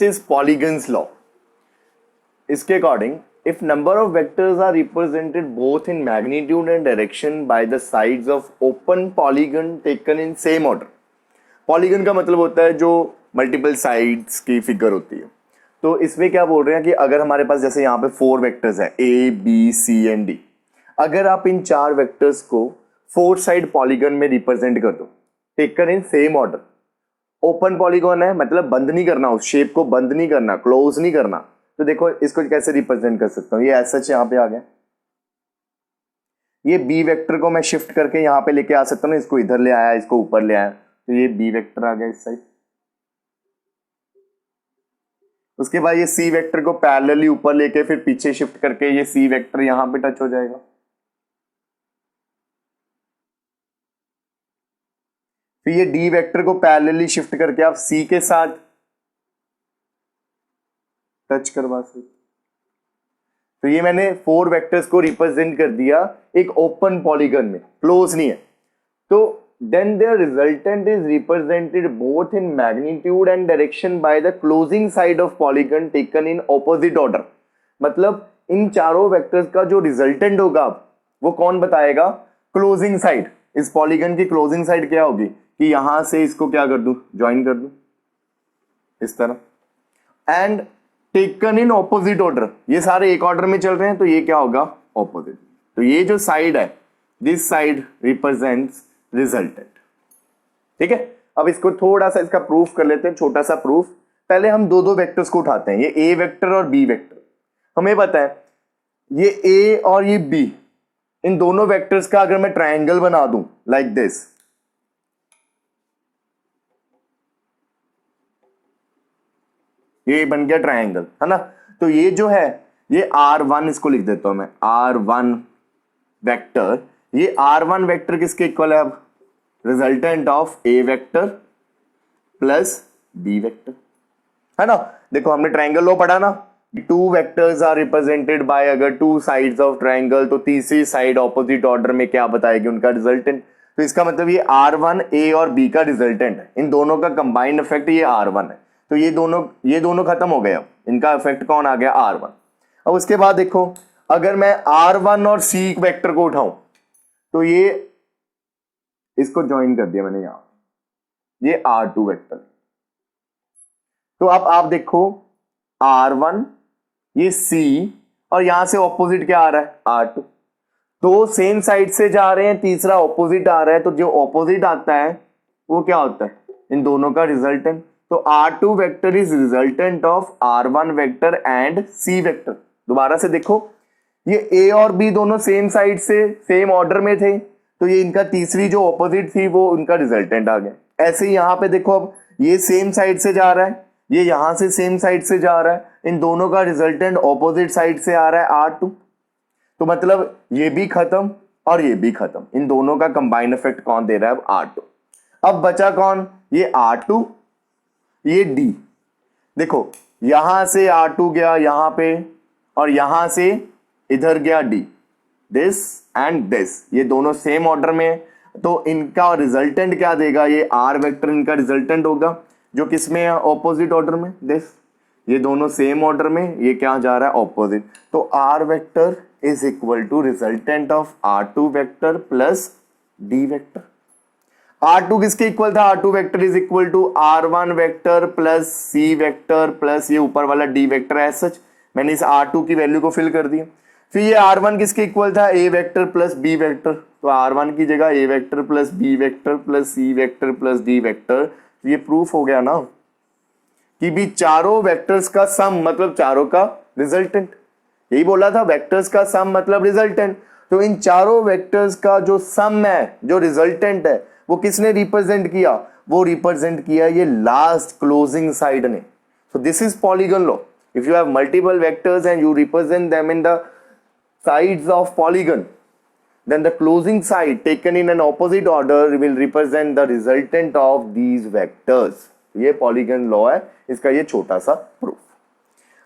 Next is polygons law. इसके according if number of vectors are represented both in magnitude and direction by the sides of open polygon taken in same order. Polygon का मतलब होता है जो multiple sides की figure होती है. तो इसमें क्या बोल रहे हैं कि अगर हमारे पास जैसे यहाँ पे 4 वेक्टर्स है A, B, C and D, अगर आप इन 4 वेक्टर्स को 4 साइड पॉलीगन में रिप्रेजेंट कर दो taken in same order. Open polygon है मतलब बंद नहीं करना, उस शेप को बंद नहीं करना, क्लोज नहीं करना. तो देखो इसको कैसे रिप्रेजेंट कर सकता हूं. ये ऐसा यहाँ पे आ गया. ये बी वेक्टर को मैं शिफ्ट करके यहाँ पे लेके आ सकता हूँ. इसको इधर ले आया, इसको ऊपर ले आया, तो ये बी वेक्टर आ गया इस साइड. उसके बाद ये सी वेक्टर को पैरेलली ऊपर लेके फिर पीछे शिफ्ट करके ये सी वेक्टर यहां पे टच हो जाएगा. फिर ये डी वेक्टर को पैरेलली शिफ्ट करके आप सी के साथ टच करवा सकते. तो ये मैंने 4 वेक्टर्स को रिप्रेजेंट कर दिया एक ओपन पॉलीगन में, क्लोज नहीं है. तो then their resultant is represented both in magnitude and direction by the closing side of polygon taken in opposite order. मतलब इन चारों वेक्टर्स का जो रिजल्टेंट होगा वो कौन बताएगा? Closing side. इस पॉलीगन की क्लोजिंग साइड क्या होगी कि यहां से इसको क्या कर दूं, ज्वाइन कर दूं इस तरह. And taken in opposite order, ये सारे एक ऑर्डर में चल रहे हैं तो ये क्या होगा? ऑपोजिट. तो ये जो साइड है, दिस साइड रिप्रेजेंट्स रिजल्टेंट. ठीक है. अब इसको थोड़ा सा इसका प्रूफ कर लेते हैं, छोटा सा प्रूफ. पहले हम दो वेक्टर्स को उठाते हैं, ये ए वेक्टर और बी वेक्टर. हमें पता है ये ए और ये बी, इन दोनों वेक्टर्स का अगर मैं ट्रायंगल बना दूं लाइक दिस, ये बन गया ट्रायंगल, है ना. तो ये जो है ये R1, इसको लिख देता हूं मैं R1 वेक्टर. ये R1 वेक्टर किसके इक्वल है? अब resultant of A vector plus B vector, है ना. देखो हमने ट्रायंगल लॉ पढ़ा ना, 2 वेक्टर्स आर रिप्रेजेंटेड बाय अगर 2 साइड्स ऑफ ट्रायंगल, तो तीसरी साइड ऑपोजिट ऑर्डर में क्या बताएगी? उनका रिजल्टेंट. तो इसका मतलब ये R1 ए और बी का रिजल्टेंट है. इन दोनों का कंबाइंड इफेक्ट ये R1 है. तो ये दोनों खत्म हो गए. अब इनका इफेक्ट कौन आ गया? R1. अब उसके बाद देखो अगर मैं R1 और C वेक्टर को उठाऊं तो ये इसको ज्वाइन कर दिया मैंने यहां, ये R2 वेक्टर. तो अब आप देखो R1, ये C और यहां से ऑपोजिट क्या आ रहा है? R2. दो सेम साइड से जा रहे हैं, तीसरा ऑपोजिट आ रहा है. तो जो ऑपोजिट आता है वो क्या होता है? इन दोनों का रिजल्टेंट. तो R2 vector is resultant of R1 vector and C vector. दोबारा से देखो, ये A और B दोनों सेम साइड से सेम ऑर्डर में थे, तो ये इनका तीसरी जो ऑपोजिट थी वो उनका रिजल्टेंट आ गया. ऐसे ही यहां पे देखो, अब ये सेम साइड से जा रहा है, ये यहां से सेम साइड से जा रहा है, इन दोनों का रिजल्टेंट ऑपोजिट साइड से आ रहा है R2. तो मतलब ये भी खत्म और ये भी खत्म. इन दोनों का कंबाइंड इफेक्ट कौन दे रहा है? अब R2. अब बचा कौन? ये R2, ये D. देखो यहां से R2 गया यहां पे और यहां से इधर गया D. दिस एंड दिस, ये दोनों सेम ऑर्डर में है, तो इनका रिजल्टेंट क्या देगा? ये R वेक्टर इनका रिजल्टेंट होगा, जो किसमें है? ऑपोजिट ऑर्डर में. दिस, ये दोनों सेम ऑर्डर में, ये क्या जा रहा है? ऑपोजिट. तो R vector is equal to resultant of R2 vector plus D vector. R2 किसके इक्वल था? R2 vector is equal to R1 vector plus C vector plus ये ऊपर वाला D वेक्टर. एज सच मैंने इस R2 की value को fill कर दिया. फिर ये R1 किसके इक्वल था? A vector plus B vector. तो R1 की जगह A vector plus B vector plus C vector plus D vector. तो ये प्रूफ हो गया ना कि भी चारों वेक्टर्स का सम मतलब चारों का रिजल्टेंट. यही बोला था, वेक्टर्स का सम मतलब रिजल्टेंट. तो इन चारों वेक्टर्स का जो सम है, जो रिजल्टेंट है, वो किसने रिप्रेजेंट किया? वो रिप्रेजेंट किया ये लास्ट क्लोजिंग साइड ने. So this is polygon law. If you have multiple vectors and you represent them in the sides of polygon, then the closing side taken in an opposite order will represent the resultant of these vectors. ये polygon law है, इसका ये छोटा सा proof.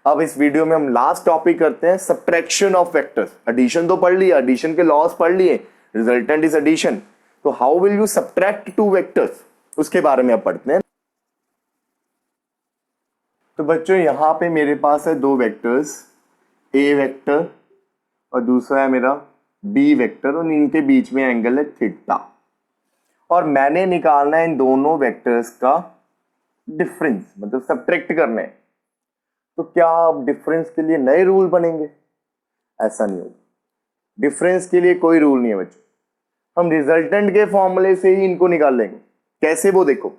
अब इस video में हम लास्ट टॉपिक करते हैं, subtraction of vectors. addition तो पढ़ लिया, addition के laws पढ़ लिए, resultant is addition. तो how will you subtract two vectors? उसके बारे में अब पढ़ते हैं. तो बच्चों यहाँ पे मेरे पास है दो वेक्टर्स, ए वेक्टर और दूसरा है मेरा बी वेक्टर, और इनके बीच में एंगल है थीटा, और मैंने निकालना है इन दोनों वेक्टर्स का डिफरेंस, मतलब सब्ट्रैक्ट करना है। तो क्या अब डिफरेंस के लिए नए रूल बनेंगे? ऐसा नहीं होगा, डिफरेंस के लिए कोई रूल नहीं है बच्चों, हम रिजल्टेंट के फॉर्मूले से ही इनको निकाल लेंगे। कैसे? वो देखो,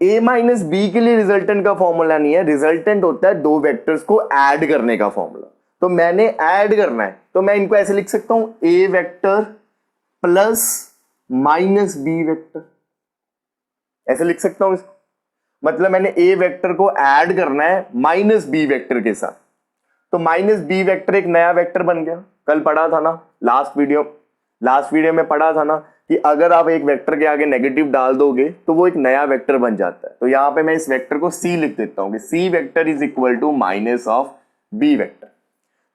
a माइनस बी के लिए रिजल्टेंट का फॉर्मूला नहीं है, रिजल्टेंट होता है दो वेक्टर्स को ऐड करने का फॉर्मूला। तो मैंने ऐड करना है, तो मैं इनको ऐसे लिख सकता हूं, a vector plus minus B vector, ऐसे लिख सकता हूं इसको। मतलब मैंने a वेक्टर को ऐड करना है माइनस बी वेक्टर के साथ, तो माइनस बी वेक्टर एक नया वेक्टर बन गया। कल पढ़ा था ना, लास्ट वीडियो में पढ़ा था ना कि अगर आप एक वेक्टर के आगे नेगेटिव डाल दोगे तो वो एक नया वेक्टर बन जाता है। तो यहां पे मैं इस वेक्टर को c लिख देता हूं कि c vector is equal to minus of b vector.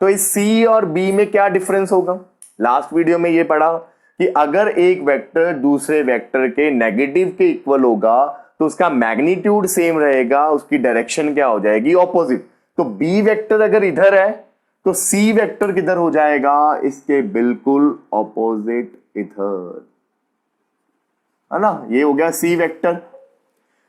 तो इस c और b में क्या डिफरेंस होगा? लास्ट वीडियो में ये पढ़ा कि अगर एक वेक्टर दूसरे वेक्टर के नेगेटिव के इक्वल होगा तो उसका मैग्नीट्यूड सेम रहेगा, उसकी डायरेक्शन क्या हो जाएगी? ऑपोजिट। तो b वेक्टर अगर इधर है तो c वेक्टर किधर हो जाएगा? इसके बिल्कुल ऑपोजिट इधर, है ना। ये हो गया c वेक्टर,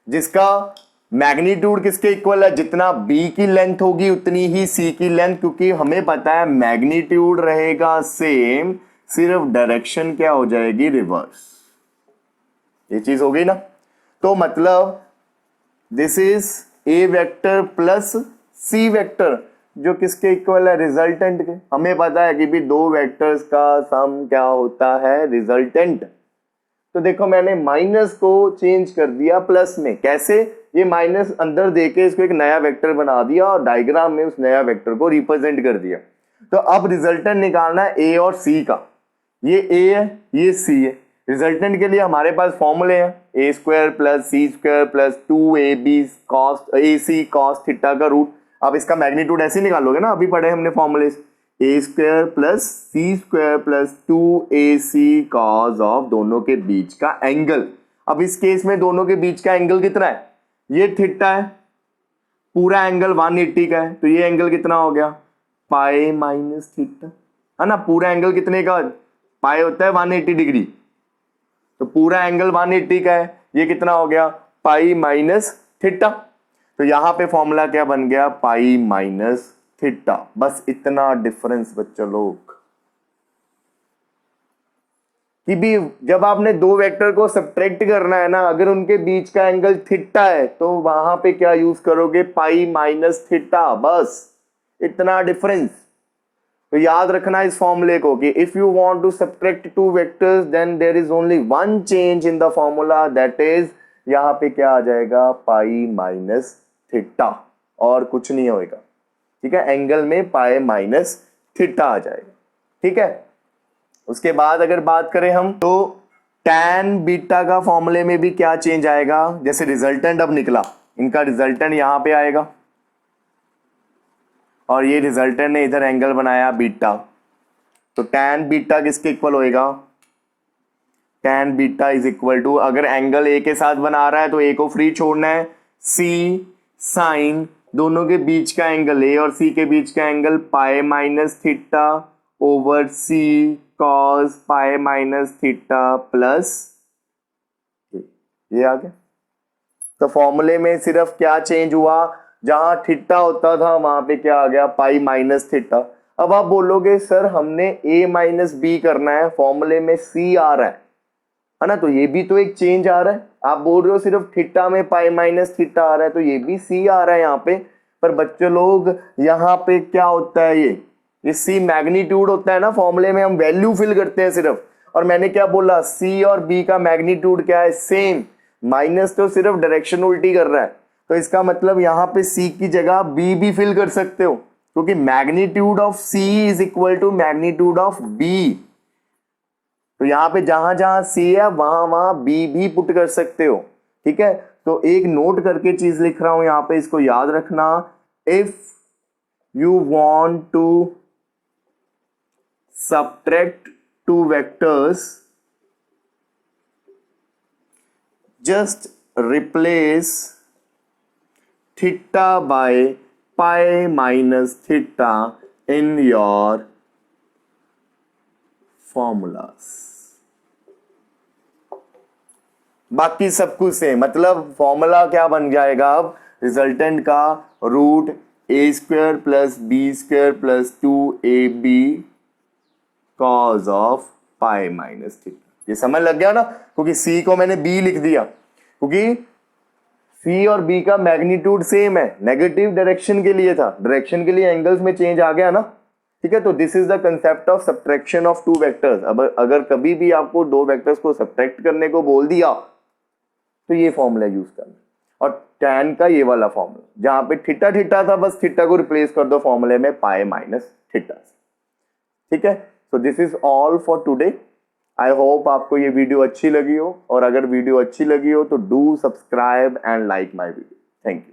जिसका मैग्नीट्यूड किसके इक्वल है? जितना b की लेंथ होगी उतनी ही c की लेंथ, क्योंकि हमें पता है मैग्नीट्यूड रहेगा सेम, सिर्फ डायरेक्शन क्या हो जाएगी? रिवर्स। ये चीज हो गई ना। तो मतलब this is a vector plus c vector, जो किसके इक्वल है? रिजल्टेंट के। हमें पता है कि भी दो वेक्टर्स का सम क्या होता है? रिजल्टेंट। तो देखो मैंने माइनस को चेंज कर दिया प्लस में। कैसे? ये माइनस अंदर देके इसको एक नया वेक्टर बना दिया और डायग्राम में उस नया वेक्टर को रिप्रेजेंट कर दिया। तो अब रिजल्टेंट निकालना है ए और सी का। ये ए है, ये सी है। रिजल्टेंट के लिए हमारे पास फॉर्मूले हैं, a square plus c square plus 2ab cos ac cos theta का रूट। अब इसका मैग्नीट्यूड ऐसे ही निकालोगे ना, अभी पढ़े हमने फॉर्मूले, a square plus c square plus 2ac cos of दोनों के बीच का एंगल। अब इस केस में दोनों के बीच का एंगल कितना है? ये थीटा है, पूरा एंगल 180 का है, तो ये एंगल कितना हो गया? पाई माइनस थीटा, है ना। पूरा एंगल कितने का? पाई होता है 180 डिग्री, तो पूरा एंगल 180 का है, ये कितना हो गया? पाई माइनस थीटा। तो यहां पे फॉर्मूला क्या बन गया? पाई माइनस थीटा। बस इतना डिफरेंस बच्चों लोग, कि भी जब आपने दो वेक्टर को सब्ट्रैक्ट करना है ना, अगर उनके बीच का एंगल थीटा है तो वहां पे क्या यूज करोगे? पाई माइनस थीटा। बस इतना डिफरेंस। तो याद रखना इस फॉर्मूले को कि if you want to subtract two vectors then there is only one change in the formula, that is यहां पे क्या आ जाएगा? पाई माइनस थीटा, और कुछ नहीं होएगा। ठीक है, एंगल में पाई माइनस थीटा आ जाएगा। ठीक है, उसके बाद अगर बात करें हम, तो टैन बीटा का फॉर्मूले में भी क्या चेंज आएगा? जैसे रिजल्टेंट अब निकला, इनका रिजल्टेंट यहां पे आएगा और ये रिजल्टेंट ने इधर एंगल बनाया बीटा, तो टैन बीटा किसके इक्वल होएगा? Tan beta is equal to, अगर एंगल ए के साथ बना रहा है तो ए को फ्री छोड़ना है, सी साइन दोनों के बीच का एंगल, ए और सी के बीच का angle pi minus theta over C cos pi minus theta plus, ये आ गया। तो फॉर्मूले में सिर्फ क्या चेंज हुआ? जहां थीटा होता था वहां पे क्या आ गया? पाई माइनस थीटा। अब आप बोलोगे सर हमने a माइनस बी करना है, फॉर्मूले में c आ रहा है ना, तो ये भी तो एक चेंज आ रहा है। आप बोल रहे हो सिर्फ थीटा में पाई माइनस थीटा आ रहा है, तो ये भी c आ रहा है यहाँ पे। पर बच्चों लोग यहाँ पे क्या होता है? ये c मैग्नीट्यूड होता है ना, फॉर्मूले में हम वैल्यू फिल करते हैं सिर्फ। और मैंने क्या बोला? c और b का मैग्नीट्यूड क्या है? सेम। माइनस तो सिर्फ डायरेक्शन उल्टी कर रहा है, तो इसका मतलब यहां पे c की जगह b भी फिल कर सकते हो, क्योंकि magnitude of c is equal to magnitude of b। तो यहां पे जहां जहां c है वहां वहां b भी पुट कर सकते हो। ठीक है, तो एक नोट करके चीज लिख रहा हूं यहां पे, इसको याद रखना। If you want to subtract two vectors, just replace theta by pi minus theta in your formulas. बाकी सब कुछ सेम, मतलब फॉर्मूला क्या बन जाएगा अब, रिजल्टेंट का root A square plus B square plus 2ab cos of pi minus theta. ये समझ लग गया ना, क्योंकि सी को मैंने बी लिख दिया, क्योंकि सी और बी का मैग्नीट्यूड सेम है, नेगेटिव डायरेक्शन के लिए था, डायरेक्शन के लिए एंगल्स में चेंज आ गया ना, ठीक है। तो this is the concept of subtraction of two vectors. अब अगर कभी भी आपको दो वेक्टर्स को सब्ट्रैक्ट करने को बोल दिया तो ये फॉर्मूला यूज करना, और tan का ये वाला फॉर्मूला, जहां पे थीटा थीटा था बस थीटा को रिप्लेस कर दो फॉर्मूले में पाई माइनस थीटा, ठीक है। So this is all for today. I hope आपको ये वीडियो अच्छी लगी हो, और अगर वीडियो अच्छी लगी हो तो do subscribe and like my video. Thank you.